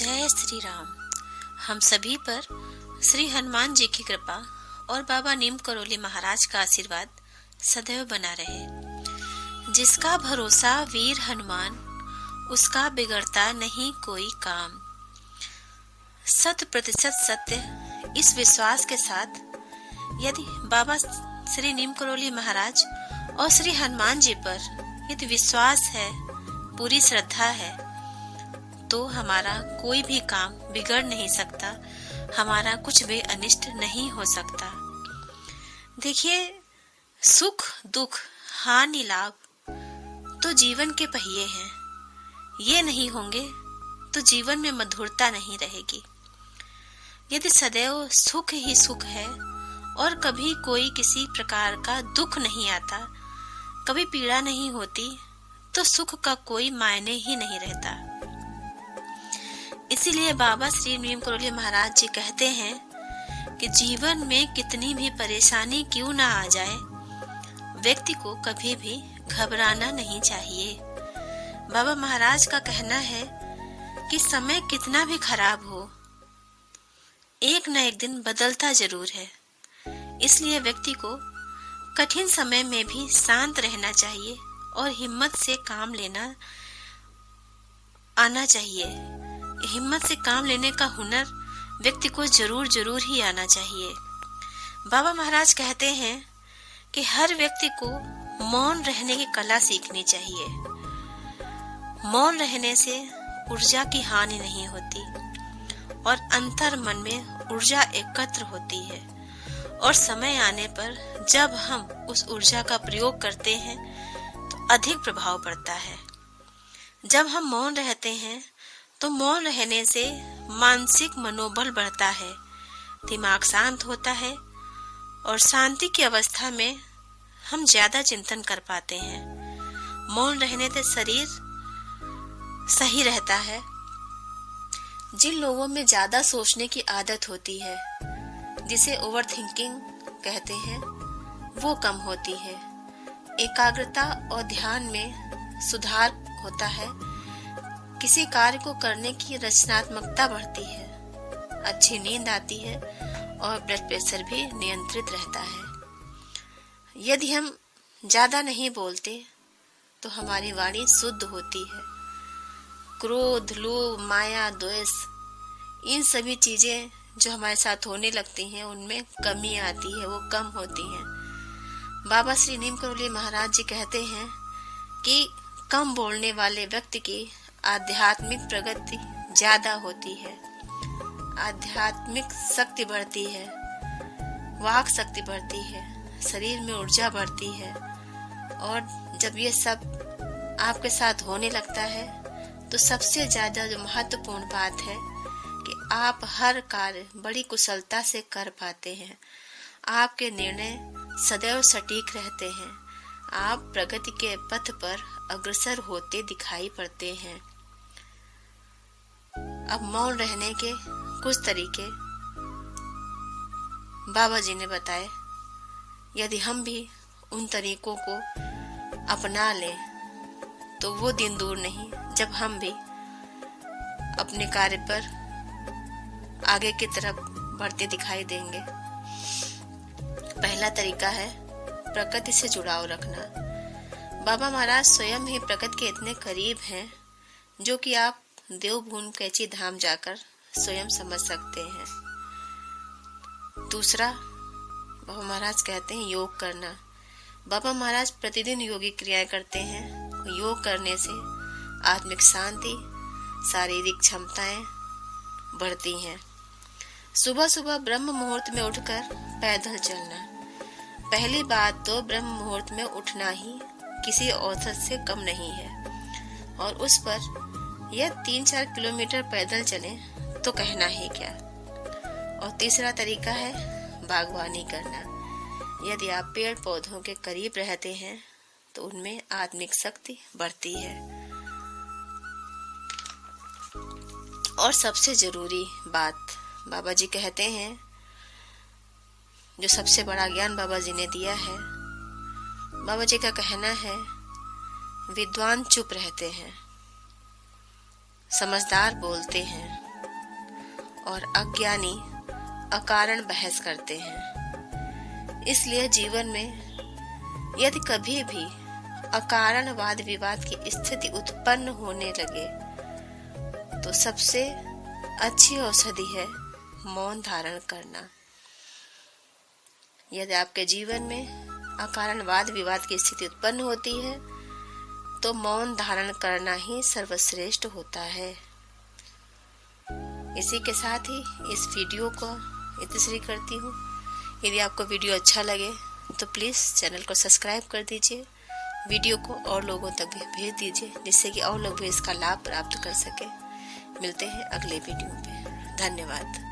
जय श्री राम। हम सभी पर श्री हनुमान जी की कृपा और बाबा नीम करोली महाराज का आशीर्वाद सदैव बना रहे। जिसका भरोसा वीर हनुमान, उसका बिगड़ता नहीं कोई काम। 100% सत्य इस विश्वास के साथ यदि बाबा श्री नीम करोली महाराज और श्री हनुमान जी पर यदि विश्वास है, पूरी श्रद्धा है, तो हमारा कोई भी काम बिगड़ नहीं सकता, हमारा कुछ भी अनिष्ट नहीं हो सकता। देखिए, सुख दुख हानि लाभ तो जीवन के पहिए हैं। ये नहीं होंगे तो जीवन में मधुरता नहीं रहेगी। यदि सदैव सुख ही सुख है और कभी कोई किसी प्रकार का दुख नहीं आता, कभी पीड़ा नहीं होती, तो सुख का कोई मायने ही नहीं रहता। इसीलिए बाबा श्री नीम करोली महाराज जी कहते हैं कि जीवन में कितनी भी परेशानी क्यों ना आ जाए, व्यक्ति को कभी भी घबराना नहीं चाहिए। बाबा महाराज का कहना है कि समय कितना भी खराब हो, एक न एक दिन बदलता जरूर है। इसलिए व्यक्ति को कठिन समय में भी शांत रहना चाहिए और हिम्मत से काम लेना आना चाहिए। हिम्मत से काम लेने का हुनर व्यक्ति को जरूर ही आना चाहिए। बाबा महाराज कहते हैं कि हर व्यक्ति को मौन रहने की कला सीखनी चाहिए। मौन रहने से ऊर्जा की हानि नहीं होती और अंतर मन में ऊर्जा एकत्र होती है, और समय आने पर जब हम उस ऊर्जा का प्रयोग करते हैं तो अधिक प्रभाव पड़ता है। जब हम मौन रहते हैं तो मौन रहने से मानसिक मनोबल बढ़ता है, दिमाग शांत होता है और शांति की अवस्था में हम ज्यादा चिंतन कर पाते हैं। मौन रहने से शरीर सही रहता है। जिन लोगों में ज्यादा सोचने की आदत होती है, जिसे ओवर थिंकिंग कहते हैं, वो कम होती है। एकाग्रता और ध्यान में सुधार होता है। किसी कार्य को करने की रचनात्मकता बढ़ती है, अच्छी नींद आती है और ब्लड प्रेशर भी नियंत्रित रहता है। यदि हम ज्यादा नहीं बोलते तो हमारी वाणी शुद्ध होती है। क्रोध, लोभ, माया, द्वेष, इन सभी चीजें जो हमारे साथ होने लगती हैं, उनमें कमी आती है, वो कम होती हैं। बाबा श्री नीम करोली महाराज जी कहते हैं कि कम बोलने वाले व्यक्ति की आध्यात्मिक प्रगति ज्यादा होती है, आध्यात्मिक शक्ति बढ़ती है, वाक शक्ति बढ़ती है, शरीर में ऊर्जा बढ़ती है। और जब ये सब आपके साथ होने लगता है तो सबसे ज्यादा जो महत्वपूर्ण बात है कि आप हर कार्य बड़ी कुशलता से कर पाते हैं। आपके निर्णय सदैव सटीक रहते हैं। आप प्रगति के पथ पर अग्रसर होते दिखाई पड़ते हैं। अब मौन रहने के कुछ तरीके बाबा जी ने बताए। यदि हम भी उन तरीकों को अपना लें तो वो दिन दूर नहीं जब हम भी अपने कार्य पर आगे की तरफ बढ़ते दिखाई देंगे। पहला तरीका है प्रकृति से जुड़ाव रखना। बाबा महाराज स्वयं ही प्रकृति के इतने करीब हैं जो कि आप देवभूमि कैची धाम जाकर स्वयं समझ सकते हैं। दूसरा, बाबा महाराज कहते हैं योग करना। बाबा महाराज प्रतिदिन योगी क्रियाएं करते हैं। योग करने से आत्मिक शांति, शारीरिक क्षमताएं बढ़ती हैं। सुबह सुबह ब्रह्म मुहूर्त में उठकर पैदल चलना। पहली बात तो ब्रह्म मुहूर्त में उठना ही किसी औसत से कम नहीं है, और उस पर यह 3-4 किलोमीटर पैदल चलें तो कहना ही क्या। और तीसरा तरीका है बागवानी करना। यदि आप पेड़ पौधों के करीब रहते हैं तो उनमें आत्मिक शक्ति बढ़ती है। और सबसे जरूरी बात बाबा जी कहते हैं, जो सबसे बड़ा ज्ञान बाबा जी ने दिया है, बाबा जी का कहना है विद्वान चुप रहते हैं, समझदार बोलते हैं, और अज्ञानी अकारण बहस करते हैं। इसलिए जीवन में यदि कभी भी अकारण वाद विवाद की स्थिति उत्पन्न होने लगे तो सबसे अच्छी औषधि है मौन धारण करना। यदि आपके जीवन में अकारण वाद विवाद की स्थिति उत्पन्न होती है तो मौन धारण करना ही सर्वश्रेष्ठ होता है। इसी के साथ ही इस वीडियो को इतिश्री करती हूँ। यदि आपको वीडियो अच्छा लगे तो प्लीज़ चैनल को सब्सक्राइब कर दीजिए, वीडियो को और लोगों तक भी भेज दीजिए जिससे कि और लोग भी इसका लाभ प्राप्त कर सके। मिलते हैं अगले वीडियो में। धन्यवाद।